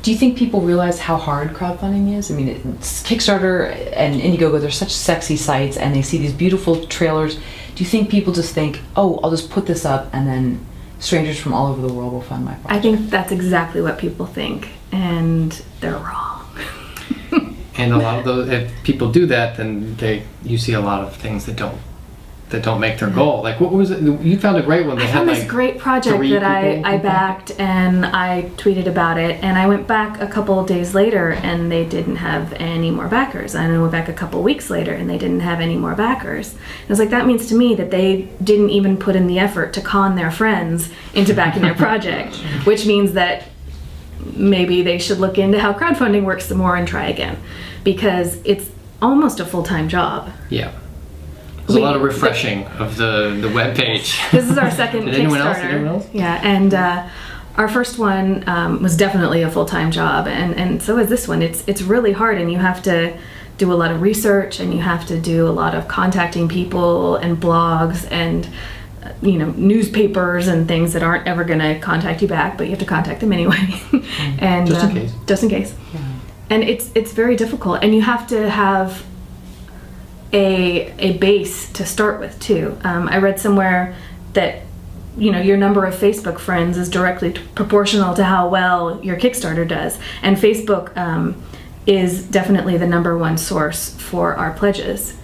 Do you think people realize how hard crowdfunding is? I mean, it's Kickstarter and Indiegogo, they're such sexy sites, and they see these beautiful trailers. Do you think people just think, oh, I'll just put this up and then strangers from all over the world will fund my project? I think that's exactly what people think, and they're wrong. And a lot of those, if people do that, then you see a lot of things that don't make their goal. Like, what was it? You found a great one. I found this great project that I backed, and I tweeted about it, and I went back a couple of days later and they didn't have any more backers. And I went back a couple of weeks later and they didn't have any more backers. And I was like, that means to me that they didn't even put in the effort to con their friends into backing their project, which means that maybe they should look into how crowdfunding works some more and try again, because it's almost a full-time job. Yeah. There's a lot of refreshing of the web page. This is our second Did Kickstarter. anyone else? Yeah, and our first one was definitely a full-time job, and so is this one. It's really hard, and you have to do a lot of research, and you have to do a lot of contacting people and blogs and newspapers and things that aren't ever going to contact you back, but you have to contact them anyway. And just in case. Just in case. Yeah. And it's very difficult, and you have to have a base to start with too. I read somewhere that your number of Facebook friends is directly proportional to how well your Kickstarter does, and Facebook is definitely the #1 source for our pledges.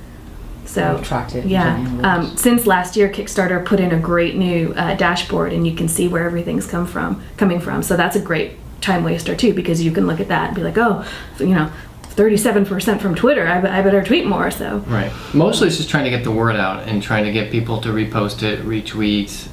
So attractive. Yeah. Since last year, Kickstarter put in a great new dashboard, and you can see where everything's coming from. So that's a great time waster too, because you can look at that and be like, oh, 37% from Twitter, I better tweet more. So right, mostly it's just trying to get the word out and trying to get people to repost it, retweet,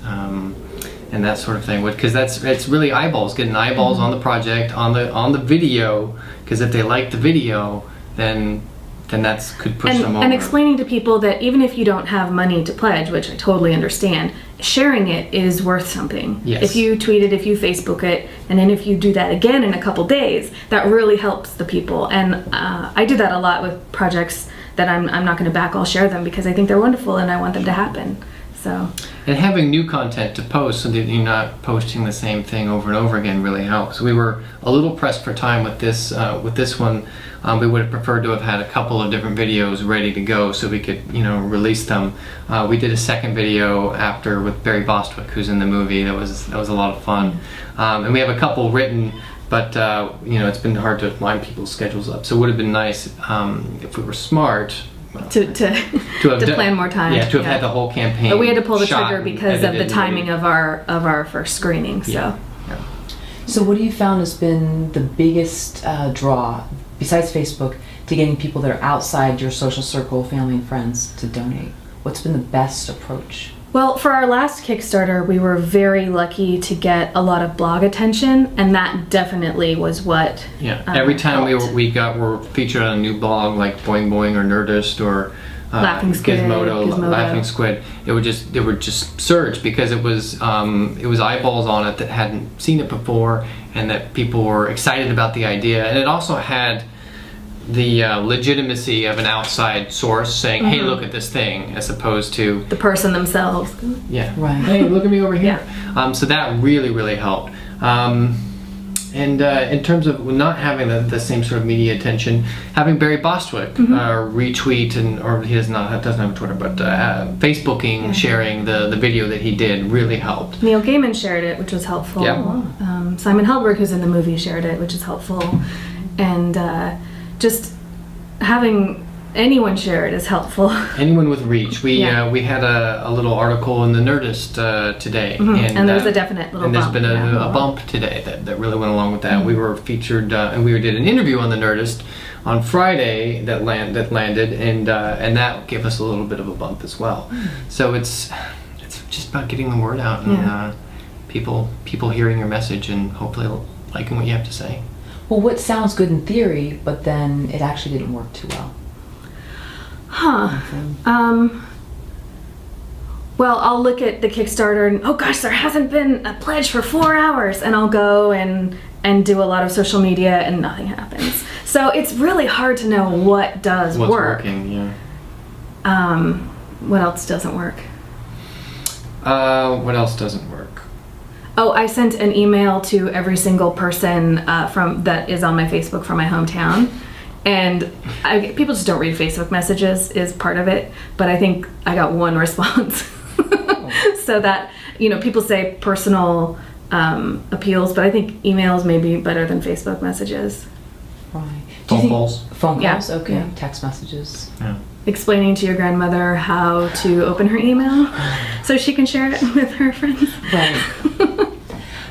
and that sort of thing. Because it's really eyeballs, getting eyeballs on the project, on the video. Because if they like the video, then that could push them over. And explaining to people that even if you don't have money to pledge, which I totally understand, sharing it is worth something. Yes. If you tweet it, if you Facebook it, and then if you do that again in a couple days, that really helps the people. And I do that a lot with projects that I'm not going to back. I'll share them because I think they're wonderful and I want them to happen. So. And having new content to post so that you're not posting the same thing over and over again really helps. We were a little pressed for time with this one. We would have preferred to have had a couple of different videos ready to go so we could, release them. We did a second video after with Barry Bostwick, who's in the movie. That was a lot of fun. And we have a couple written, but it's been hard to line people's schedules up. So it would have been nice if we were smart. To plan more time. Yeah, to have had the whole campaign. But we had to pull the trigger because of the timing of our first screening. So. Yeah. So what have you found has been the biggest draw, besides Facebook, to getting people that are outside your social circle, family and friends, to donate? What's been the best approach? Well, for our last Kickstarter, we were very lucky to get a lot of blog attention, and that definitely was what. Yeah. Every time helped. we were featured on a new blog like Boing Boing or Nerdist or Laughing Squid, Gizmodo, Laughing Squid, it would just surge because it was eyeballs on it that hadn't seen it before, and that people were excited about the idea, and it also had the legitimacy of an outside source saying, "Hey, look at this thing," as opposed to the person themselves. Yeah. Right. Hey, look at me over here. Yeah. So that really helped. And in terms of not having the same sort of media attention, having Barry Bostwick retweet he doesn't have a Twitter, but Facebooking, sharing the video that he did really helped. Neil Gaiman shared it, which was helpful. Yeah. Simon Helberg, who's in the movie, shared it, which is helpful. And just having anyone share it is helpful. Anyone with reach. We had a little article in the Nerdist today, and there's a definite little and there's bump. been a bump today that really went along with that. We were featured, and we did an interview on the Nerdist on Friday that landed, and that gave us a little bit of a bump as well. So it's just about getting the word out and people hearing your message and hopefully liking what you have to say. Well, what sounds good in theory, but then it actually didn't work too well? Well, I'll look at the Kickstarter and, oh gosh, there hasn't been a pledge for 4 hours, and I'll go and do a lot of social media and nothing happens. So it's really hard to know what does What's work. working, yeah. What else doesn't work? What else doesn't work? Oh, I sent an email to every single person that is on my Facebook from my hometown. And people just don't read Facebook messages is part of it. But I think I got one response. So that, people say personal appeals, but I think emails may be better than Facebook messages. Right. Phone calls? Phone calls, Yeah. okay. Yeah. Text messages. Yeah. Explaining to your grandmother how to open her email so she can share it with her friends. Right.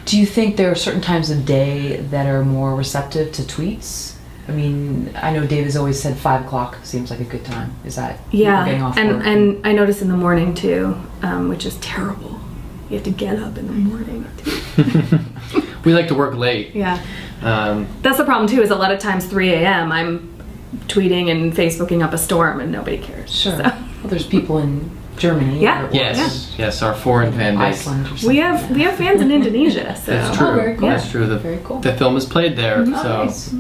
Do you think there are certain times of day that are more receptive to tweets? I mean, I know Dave has always said 5 o'clock seems like a good time. Is that Yeah, getting off work? and I notice in the morning too, which is terrible. You have to get up in the morning. We like to work late. Yeah. That's the problem too, is a lot of times 3 a.m. I'm tweeting and Facebooking up a storm and nobody cares. Sure. So. Well, there's people in Germany. Yeah. Or Yes, our foreign fan base. Iceland or something. We have fans in Indonesia. So. That's true. Oh, very cool. That's true. Very cool. The film is played there, Oh, so nice.